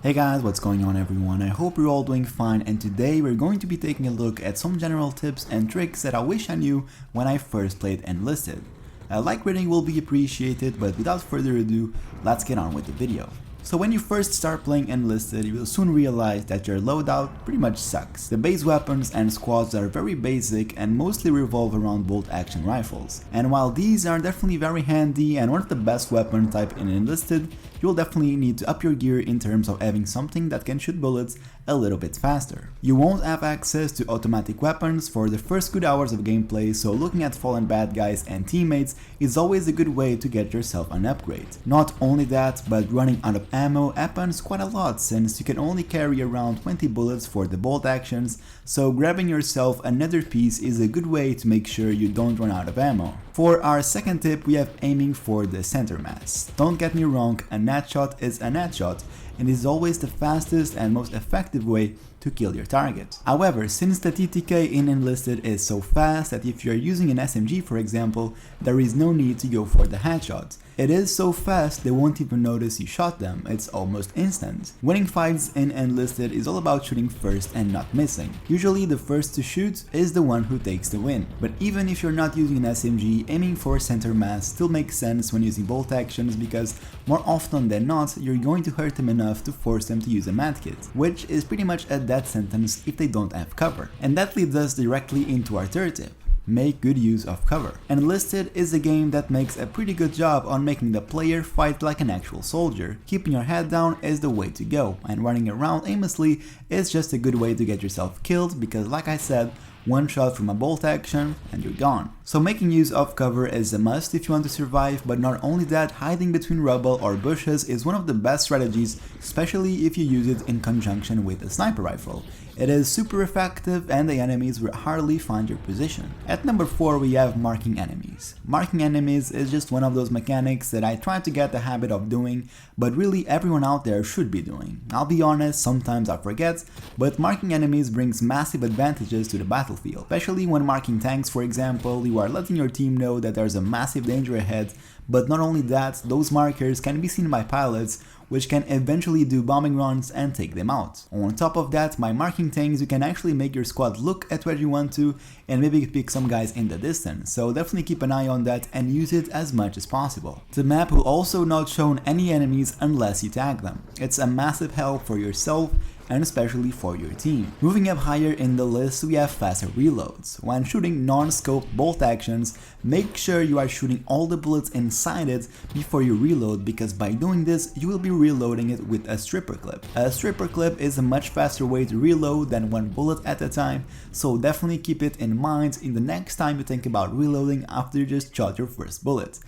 Hey guys, what's going on everyone? I hope you're all doing fine, and today we're going to be taking a look at some general tips and tricks that I wish I knew when I first played Enlisted. A like rating will be appreciated, but without further ado, let's get on with the video. So when you first start playing Enlisted, you will soon realize that your loadout pretty much sucks. The base weapons and squads are very basic and mostly revolve around bolt-action rifles. And while these are definitely very handy and one of the best weapon type in Enlisted, you'll definitely need to up your gear in terms of having something that can shoot bullets a little bit faster. You won't have access to automatic weapons for the first good hours of gameplay, so looking at fallen bad guys and teammates is always a good way to get yourself an upgrade. Not only that, but running out of ammo happens quite a lot since you can only carry around 20 bullets for the bolt actions, so grabbing yourself another piece is a good way to make sure you don't run out of ammo. For our second tip, we have aiming for the center mass. Don't get me wrong, a net shot is a net shot and is always the fastest and most effective way to kill your target. However, since the TTK in Enlisted is so fast that if you are using an SMG for example, there is no need to go for the headshot. It is so fast they won't even notice you shot them, it's almost instant. Winning fights in Enlisted is all about shooting first and not missing. Usually the first to shoot is the one who takes the win. But even if you're not using an SMG, aiming for center mass still makes sense when using bolt actions because more often than not you're going to hurt them enough to force them to use a medkit, which is pretty much a death sentence if they don't have cover. And that leads us directly into our third tip. Make good use of cover. Enlisted is a game that makes a pretty good job on making the player fight like an actual soldier. Keeping your head down is the way to go, and running around aimlessly is just a good way to get yourself killed because, like I said, one shot from a bolt action and you're gone. So making use of cover is a must if you want to survive, but not only that, hiding between rubble or bushes is one of the best strategies, especially if you use it in conjunction with a sniper rifle. It is super effective and the enemies will hardly find your position. At number 4 we have marking enemies. Marking enemies is just one of those mechanics that I try to get the habit of doing, but really everyone out there should be doing. I'll be honest, sometimes I forget, but marking enemies brings massive advantages to the battlefield. Especially when marking tanks for example, you are letting your team know that there's a massive danger ahead, but not only that, those markers can be seen by pilots, which can eventually do bombing runs and take them out. On top of that, by marking tanks you can actually make your squad look at where you want to and maybe pick some guys in the distance, so definitely keep an eye on that and use it as much as possible. The map will also not show any enemies unless you tag them. It's a massive help for yourself and especially for your team. Moving up higher in the list, we have faster reloads. When shooting non-scope bolt actions, make sure you are shooting all the bullets inside it before you reload, because by doing this you will be reloading it with a stripper clip. A stripper clip is a much faster way to reload than one bullet at a time, so definitely keep it in mind in the next time you think about reloading after you just shot your first bullet.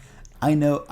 I know,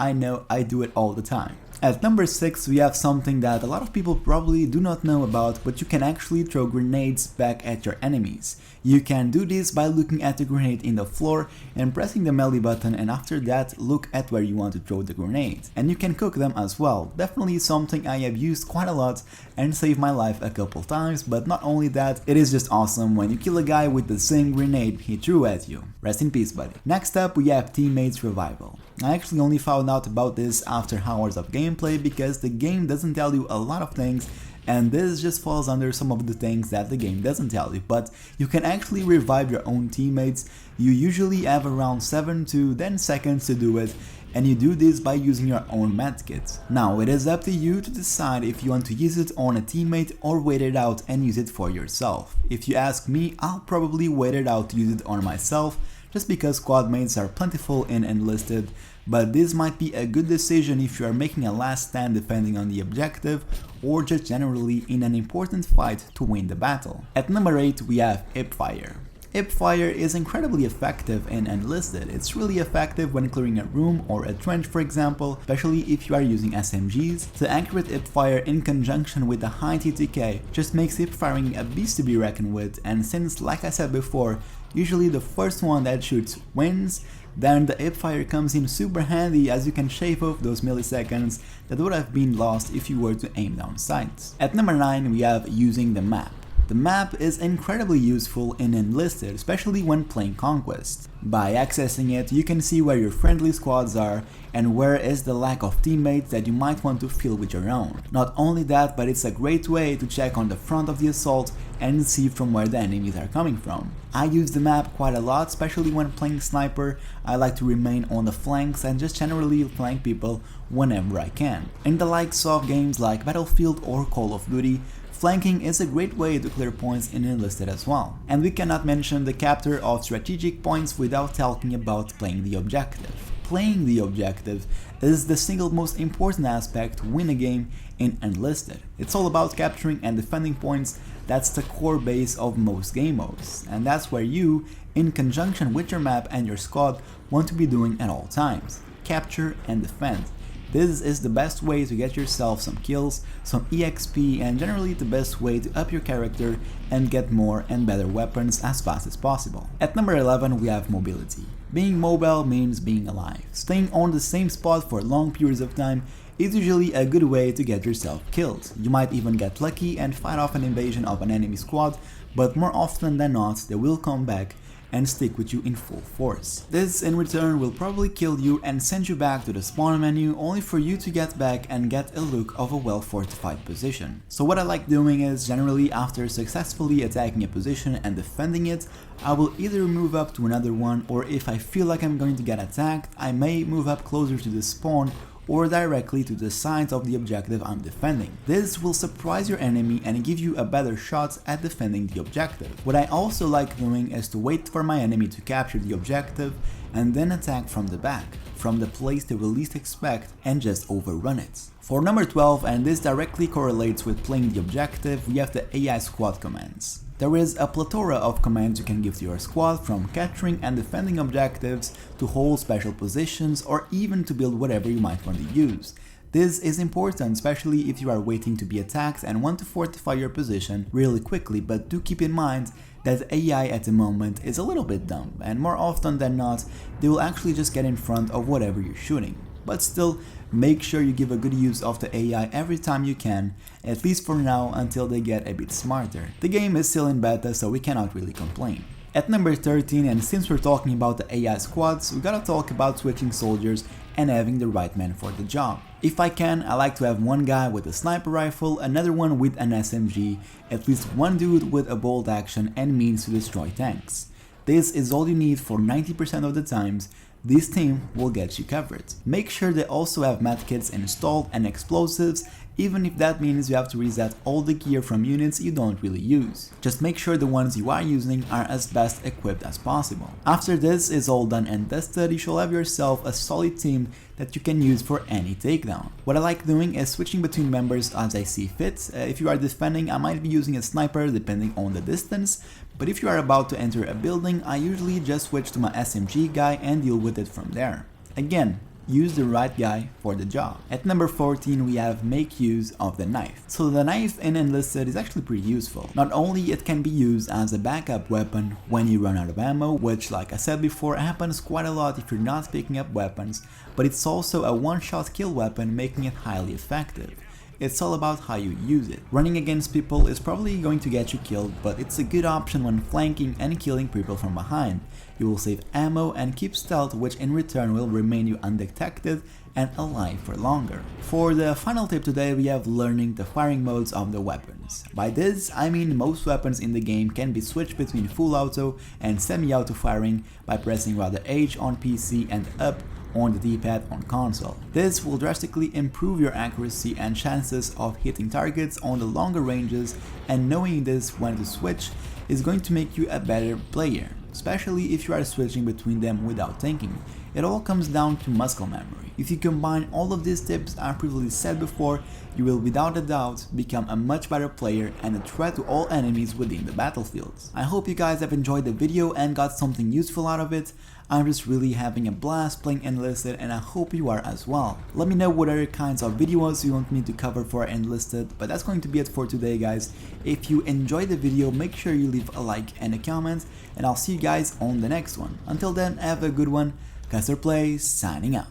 I do it all the time. At number 6 we have something that a lot of people probably do not know about, but you can actually throw grenades back at your enemies. You can do this by looking at the grenade in the floor and pressing the melee button, and after that look at where you want to throw the grenade. And you can cook them as well, definitely something I have used quite a lot and saved my life a couple times, but not only that, it is just awesome when you kill a guy with the same grenade he threw at you. Rest in peace buddy. Next up we have teammates revival. I actually only found out about this after hours of gameplay because the game doesn't tell you a lot of things, and this just falls under some of the things that the game doesn't tell you, but you can actually revive your own teammates. You usually have around 7 to 10 seconds to do it, and you do this by using your own medkit. Now it is up to you to decide if you want to use it on a teammate or wait it out and use it for yourself. If you ask me, I'll probably wait it out to use it on myself, just because squad mates are plentiful in Enlisted, but this might be a good decision if you are making a last stand depending on the objective, or just generally in an important fight to win the battle. At number 8 we have Hipfire. Hipfire is incredibly effective in Enlisted. It's really effective when clearing a room or a trench for example, especially if you are using SMGs. The accurate hipfire in conjunction with the high TTK just makes hipfiring a beast to be reckoned with, and since, like I said before, usually the first one that shoots wins, then the hipfire comes in super handy as you can shave off those milliseconds that would have been lost if you were to aim down sights. At number 9 we have using the map. The map is incredibly useful in Enlisted, especially when playing Conquest. By accessing it, you can see where your friendly squads are and where is the lack of teammates that you might want to fill with your own. Not only that, but it's a great way to check on the front of the assault and see from where the enemies are coming from. I use the map quite a lot, especially when playing sniper. I like to remain on the flanks and just generally flank people whenever I can. In the likes of games like Battlefield or Call of Duty, flanking is a great way to clear points in Enlisted as well. And we cannot mention the capture of strategic points without talking about playing the objective. Playing the objective is the single most important aspect to win a game in Enlisted. It's all about capturing and defending points. That's the core base of most game modes, and that's where you, in conjunction with your map and your squad, want to be doing at all times. Capture and defend. This is the best way to get yourself some kills, some EXP, and generally the best way to up your character and get more and better weapons as fast as possible. At number 11 we have mobility. Being mobile means being alive. Staying on the same spot for long periods of time is usually a good way to get yourself killed. You might even get lucky and fight off an invasion of an enemy squad, but more often than not they will come back and stick with you in full force. This in return will probably kill you and send you back to the spawn menu only for you to get back and get a look of a well fortified position. So what I like doing is generally after successfully attacking a position and defending it, I will either move up to another one, or if I feel like I'm going to get attacked, I may move up closer to the spawn or directly to the sides of the objective I'm defending. This will surprise your enemy and give you a better shot at defending the objective. What I also like doing is to wait for my enemy to capture the objective and then attack from the back, from the place they will least expect, and just overrun it. For number 12, and this directly correlates with playing the objective, we have the AI squad commands. There is a plethora of commands you can give to your squad, from capturing and defending objectives to hold special positions or even to build whatever you might want to use. This is important, especially if you are waiting to be attacked and want to fortify your position really quickly, but do keep in mind that AI at the moment is a little bit dumb, and more often than not they will actually just get in front of whatever you're shooting. But still, make sure you give a good use of the AI every time you can, at least for now until they get a bit smarter. The game is still in beta, so we cannot really complain. At number 13, and since we're talking about the AI squads, we gotta talk about switching soldiers and having the right man for the job. If I can, I like to have one guy with a sniper rifle, another one with an SMG, at least one dude with a bolt action and means to destroy tanks. This is all you need for 90% of the times. This team will get you covered. Make sure they also have medkits installed and explosives, even if that means you have to reset all the gear from units you don't really use. Just make sure the ones you are using are as best equipped as possible. After this is all done and tested, you shall have yourself a solid team that you can use for any takedown. What I like doing is switching between members as I see fit. If you are defending, I might be using a sniper depending on the distance, but if you are about to enter a building, I usually just switch to my SMG guy and deal with it from there. Again, use the right guy for the job. At number 14 we have make use of the knife. So the knife in Enlisted is actually pretty useful. Not only it can be used as a backup weapon when you run out of ammo, which like I said before happens quite a lot if you're not picking up weapons, but it's also a one-shot kill weapon, making it highly effective. It's all about how you use it. Running against people is probably going to get you killed, but it's a good option when flanking and killing people from behind. You will save ammo and keep stealth, which in return will remain you undetected and alive for longer. For the final tip today, we have learning the firing modes of the weapons. By this, I mean most weapons in the game can be switched between full auto and semi-auto firing by pressing rather H on PC and up on the D-pad on console. This will drastically improve your accuracy and chances of hitting targets on the longer ranges, and knowing this when to switch is going to make you a better player, especially if you are switching between them without thinking. It all comes down to muscle memory. If you combine all of these tips I've previously said before, you will without a doubt become a much better player and a threat to all enemies within the battlefields. I hope you guys have enjoyed the video and got something useful out of it. I'm just really having a blast playing Enlisted, and I hope you are as well. Let me know what other kinds of videos you want me to cover for Enlisted, but that's going to be it for today, guys. If you enjoyed the video, make sure you leave a like and a comment, and I'll see you guys on the next one. Until then, have a good one. CUSTERPLAYS signing out.